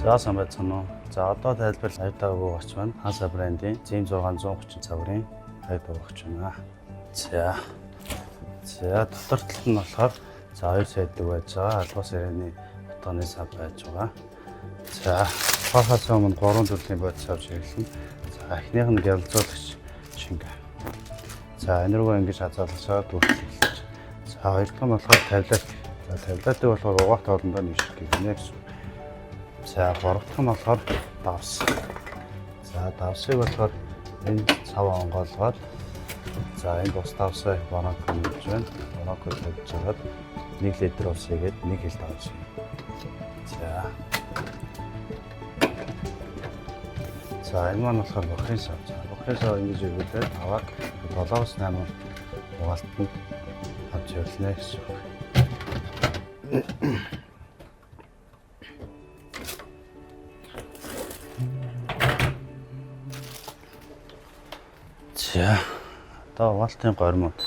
За сайн байцгаана уу. За одоо тайлбар хайртайг өгч байна. Hansa брендийн GM630 цагрын хайртайг өгч байна. За дотор талд нь болохоор за 2 сайддаг байж байгаа. Албан сарины утганы сав байж байгаа. За хахаас өмнө 3 төрлийн бодис авч хэрэглэн. За эхнийх нь гялзуулагч шинг. За энэ рүүгээ ингэж хазаалгасаа дүүрчихлээ. За хоёр дахь нь болохоор тавилат. За тавилатыг болохоор угаах тоолондоо нэвших гэнэ гэсэн. За гурав дахь нь болохоор давс. За давсыг болохоор энэ цав онгоолгоод за энэ бус давсаа банак хийж байна. Банак хийж жагаад 1 литр ус игээд 1 хил давж байна. За энэ маань болохоор бохрын сав. Бохрын сав ингэж өгүүлээд аваад 7-8 угаалтанд авч явуулнаа гэсэн үг. За одоо угаалтын горимууд.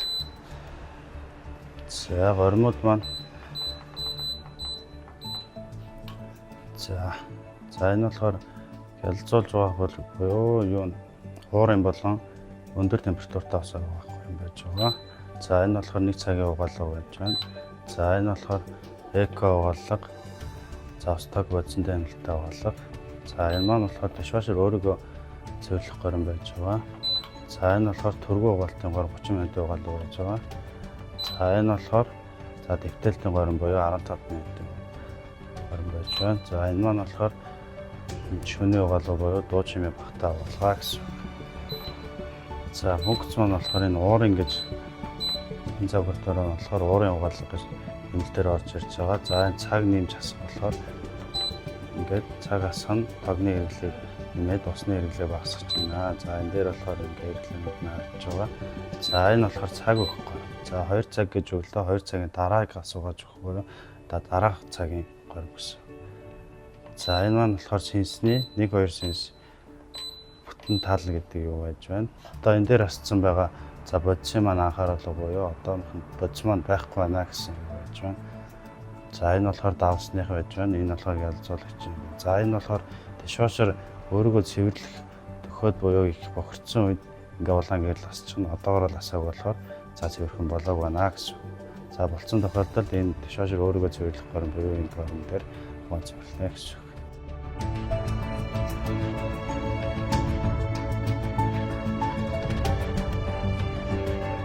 За горимууд маань за энэ болохоор гялзуулж байгаа буюу юу хуурын болон өндөр температуртай усаар угаах юм байж байгаа. За энэ болохоор 1 цагийн угаалга байж байна. За энэ болохоор эко угаалга. За устаг бодисонтой хяналттай угаалга. За энэ маань болохоор дишвашер өөрийгөө зөвлөх горим байж байгаа. За энэ болохоор түргэн угаалтын гор 30 минутын угаалга байж байгаа. За энэ болохоор за дэвтэлтийн горим буюу 15 минутын горим байж байна. За энэ маань болохоор шөнийн угаалга буюу дуу чимээ багтаа угаалгаа гэсэн. За функц маань болохоор энэ уурын гэж энэ загвар дээр нь болохоор уурын угаалга гэж нэмэлтээр орж ирж байгаа. За энэ цаг нэмж асах болохоор ингээд цаг асах нь тогны хэрэглээг нэмээд усны хэрэглээг багасгах байна. За энэ дээр болохоор ингээд хэрэглэнүүд нь харж байгаа. За энэ болохоор цаг өгөхгүй. За 2 цаг гэж өглөө 2 цагийн дарааг асуугаж өгөхгүй. Дараах цагийн горим гэсэн. За энэ маань болохоор синсний 1-2 синс бүтэн тал гэдэг юу байж байна. Одоо энэ дээр асцсан байгаа за бодисын маань анхааруулга буюу одоо бодис маань байхгүй байна гэсэн үг байж байна. За энэ болохоор давсных байж байна. Энэ болохоор гялзуулагч юм. За энэ болохоор дишвашер өөрийгөө цэвэрлэх төхөөд буюу их бохирдсон үед ингээ улаан гэрэл асчихна. Одоогоор л асааг болохоор за цэвэрхэн болоог байна гэсэн. За болцсон тохиолдолд энэ дишвашер өөрийгөө цэвэрлэх горим буюу энэ горим дээр хуваалцуулна гэсэн.